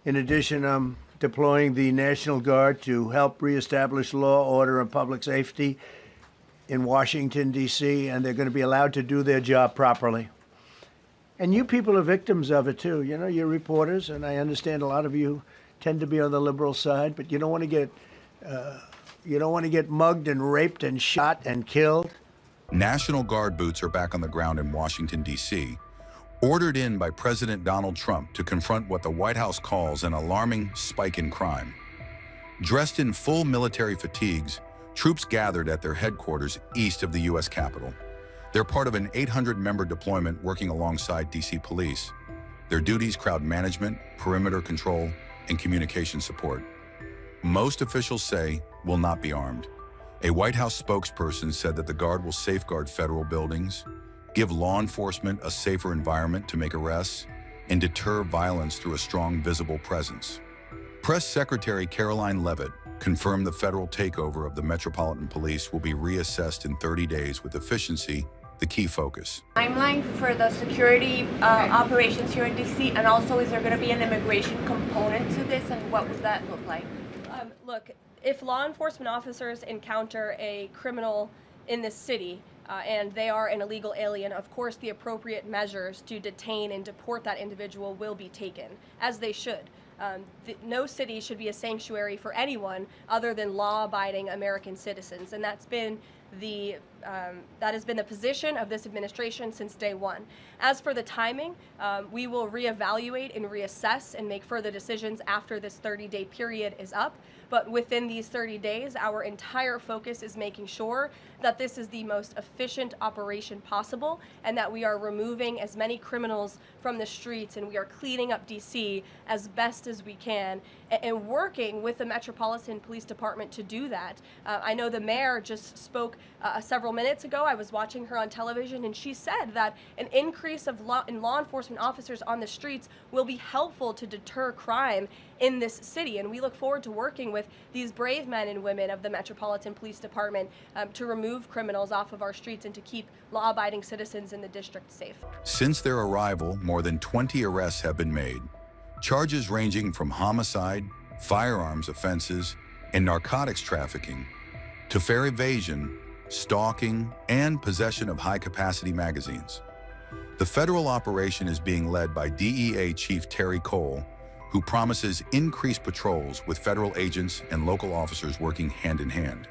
In addition, I'm deploying the National Guard to help reestablish law, order, and public safety in Washington, D.C., and they're going to be allowed to do their job properly. And you people are victims of it, too. You know, you're reporters, and I understand a lot of you tend to be on the liberal side, but you don't want to get mugged and raped and shot and killed. National Guard boots are back on the ground in Washington, D.C., ordered in by President Donald Trump to confront what the White House calls an alarming spike in crime. Dressed in full military fatigues, troops gathered at their headquarters east of the U.S. Capitol. They're part of an 800-member deployment working alongside D.C. police. Their duties: crowd management, perimeter control, and communication support. Most officials say will not be armed. A White House spokesperson said that the Guard will safeguard federal buildings, give law enforcement a safer environment to make arrests, and deter violence through a strong, visible presence. Press Secretary Caroline Leavitt confirmed the federal takeover of the Metropolitan Police will be reassessed in 30 days, with efficiency the key focus. Timeline for the security operations here in D.C., and also is there going to be an immigration component to this, and what would that look like? Look, if law enforcement officers encounter a criminal in this city, and they are an illegal alien, of course the appropriate measures to detain and deport that individual will be taken, as they should. No city should be a sanctuary for anyone other than law-abiding American citizens, and that has been the position of this administration since day one. As for the timing, we will reevaluate and reassess and make further decisions after this 30-day period is up. But within these 30 days, our entire focus is making sure that this is the most efficient operation possible, and that we are removing as many criminals from the streets, and we are cleaning up D.C. as best as we can, and working with the Metropolitan Police Department to do that. I know the mayor just spoke several minutes ago. I was watching her on television, and she said that an increase in law enforcement officers on the streets will be helpful to deter crime in this city, and we look forward to working with these brave men and women of the Metropolitan Police Department to remove criminals off of our streets and to keep law-abiding citizens in the district safe. Since their arrival, more than 20 arrests have been made. Charges ranging from homicide, firearms offenses, and narcotics trafficking to fare evasion, stalking, and possession of high-capacity magazines. The federal operation is being led by DEA Chief Terry Cole, who promises increased patrols with federal agents and local officers working hand in hand.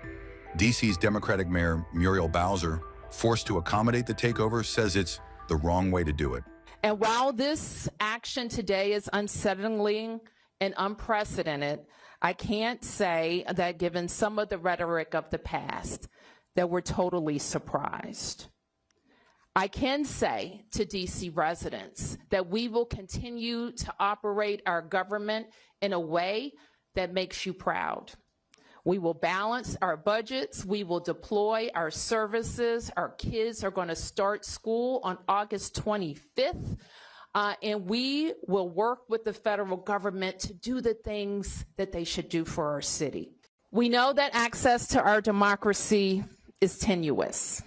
D.C.'s Democratic Mayor Muriel Bowser, forced to accommodate the takeover, says it's the wrong way to do it. And while this action today is unsettling and unprecedented, I can't say that, given some of the rhetoric of the past, that we're totally surprised. I can say to DC residents that we will continue to operate our government in a way that makes you proud. We will balance our budgets. We will deploy our services. Our kids are going to start school on August 25th. And we will work with the federal government to do the things that they should do for our city. We know that access to our democracy is tenuous.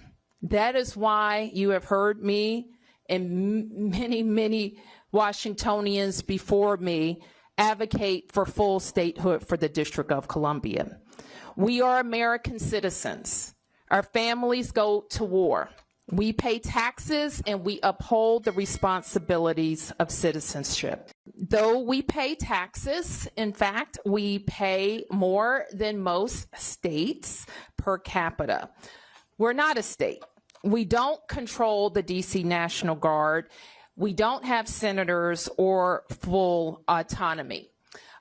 That is why you have heard me and many Washingtonians before me advocate for full statehood for the District of Columbia. We are American citizens. Our families go to war. We pay taxes and we uphold the responsibilities of citizenship. Though we pay taxes, in fact, we pay more than most states per capita. We're not a state. We don't control the DC National Guard. We don't have senators or full autonomy.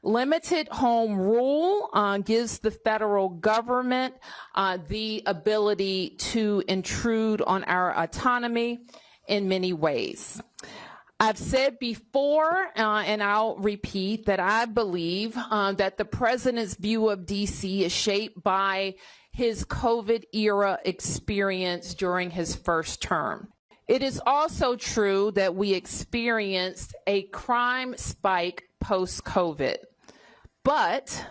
Limited home rule gives the federal government the ability to intrude on our autonomy in many ways. I've said before, and I'll repeat, that I believe that the president's view of DC is shaped by his COVID era experience during his first term. It is also true that we experienced a crime spike post-COVID, but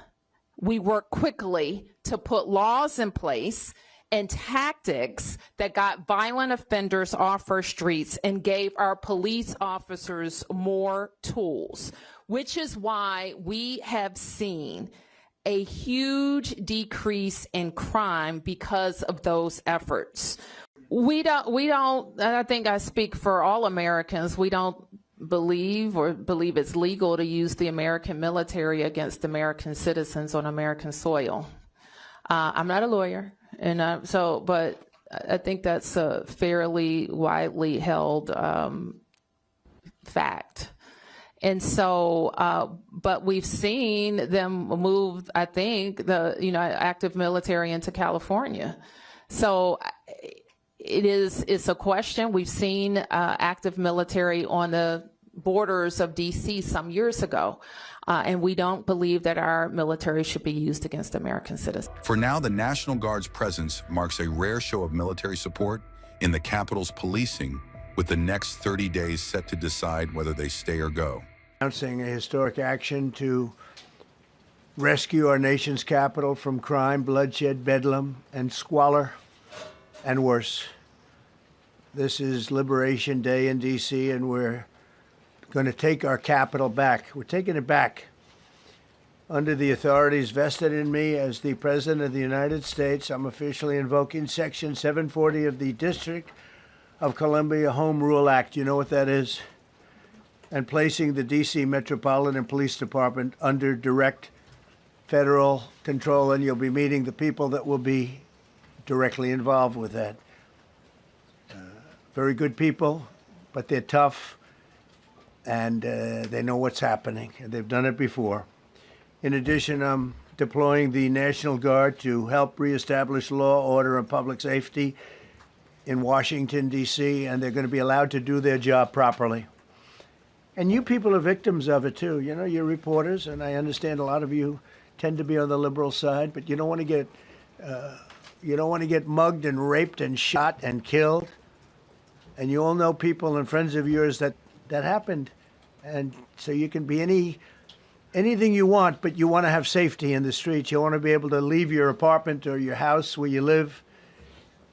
we worked quickly to put laws in place and tactics that got violent offenders off our streets and gave our police officers more tools. which is why we have seen a huge decrease in crime because of those efforts. We don't, I think I speak for all Americans, we don't believe it's legal to use the American military against American citizens on American soil. I'm not a lawyer, and but I think that's a fairly widely held fact. And so, but we've seen them move, I think, active military into California. So it's a question. We've seen active military on the borders of DC some years ago, and we don't believe that our military should be used against American citizens. For now, the National Guard's presence marks a rare show of military support in the Capitol's policing, with the next 30 days set to decide whether they stay or go. Announcing a historic action to rescue our nation's capital from crime, bloodshed, bedlam, and squalor, and worse. This is Liberation Day in D.C., and we're going to take our capital back. We're taking it back. Under the authorities vested in me as the President of the United States, I'm officially invoking Section 740 of the District of Columbia Home Rule Act. You know what that is? And placing the D.C. Metropolitan Police Department under direct federal control, and you'll be meeting the people that will be directly involved with that. Very good people, but they're tough, and they know what's happening, and they've done it before. In addition, I'm deploying the National Guard to help reestablish law, order, and public safety in Washington, D.C., and they're going to be allowed to do their job properly. And you people are victims of it, too. You know, you're reporters, and I understand a lot of you tend to be on the liberal side, but you don't want to get mugged and raped and shot and killed. And you all know people and friends of yours that happened. And so you can be anything you want, but you want to have safety in the streets. You want to be able to leave your apartment or your house where you live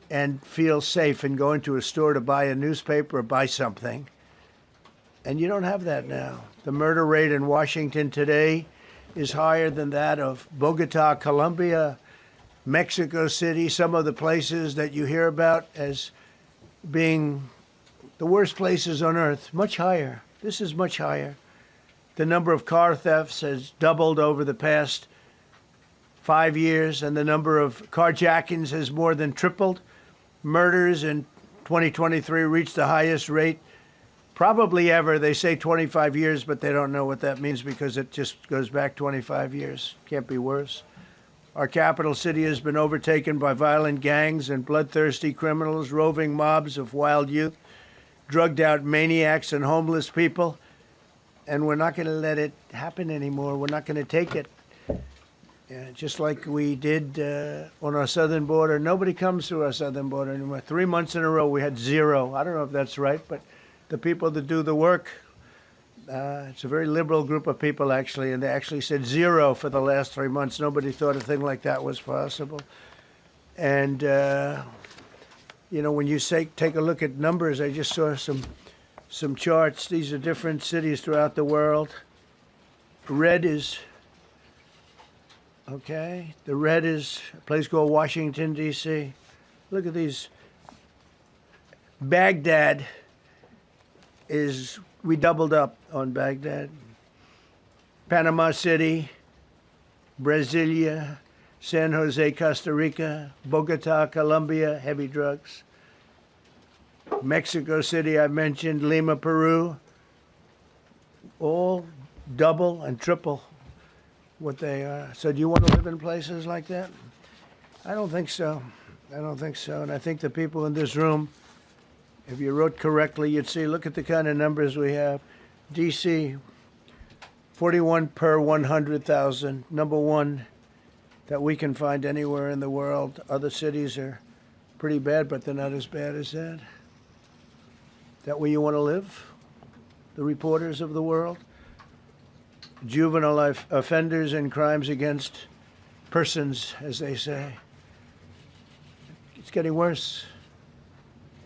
and feel safe and go into a store to buy a newspaper or buy something. And you don't have that now. The murder rate in Washington today is higher than that of Bogota, Colombia, Mexico City, some of the places that you hear about as being the worst places on earth, much higher. This is much higher. The number of car thefts has doubled over the past 5 years, and the number of carjackings has more than tripled. Murders in 2023 reached the highest rate probably ever. They say 25 years, but they don't know what that means because it just goes back 25 years. Can't be worse. Our capital city has been overtaken by violent gangs and bloodthirsty criminals, roving mobs of wild youth, drugged out maniacs and homeless people. And we're not going to let it happen anymore. We're not going to take it. Just like we did on our southern border. Nobody comes through our southern border anymore. 3 months in a row, we had zero. I don't know if that's right, but the people that do the work, it's a very liberal group of people, actually, and they actually said zero for the last 3 months. Nobody thought a thing like that was possible. And, when you take a look at numbers, I just saw some charts. These are different cities throughout the world. Red is, okay, the red is a place called Washington, D.C. Look at these. Baghdad we doubled up on Baghdad. Panama City, Brasilia, San Jose, Costa Rica, Bogota, Colombia, heavy drugs. Mexico City, I mentioned, Lima, Peru, all double and triple what they are. So do you want to live in places like that? I don't think so. I don't think so. And I think the people in this room, if you wrote correctly, you'd see, look at the kind of numbers we have. D.C., 41 per 100,000, number one that we can find anywhere in the world. Other cities are pretty bad, but they're not as bad as that. Is that where you want to live? The reporters of the world? Juvenile offenders and crimes against persons, as they say. It's getting worse.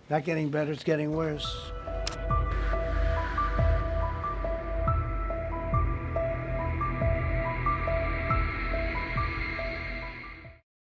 Not getting better, it's getting worse.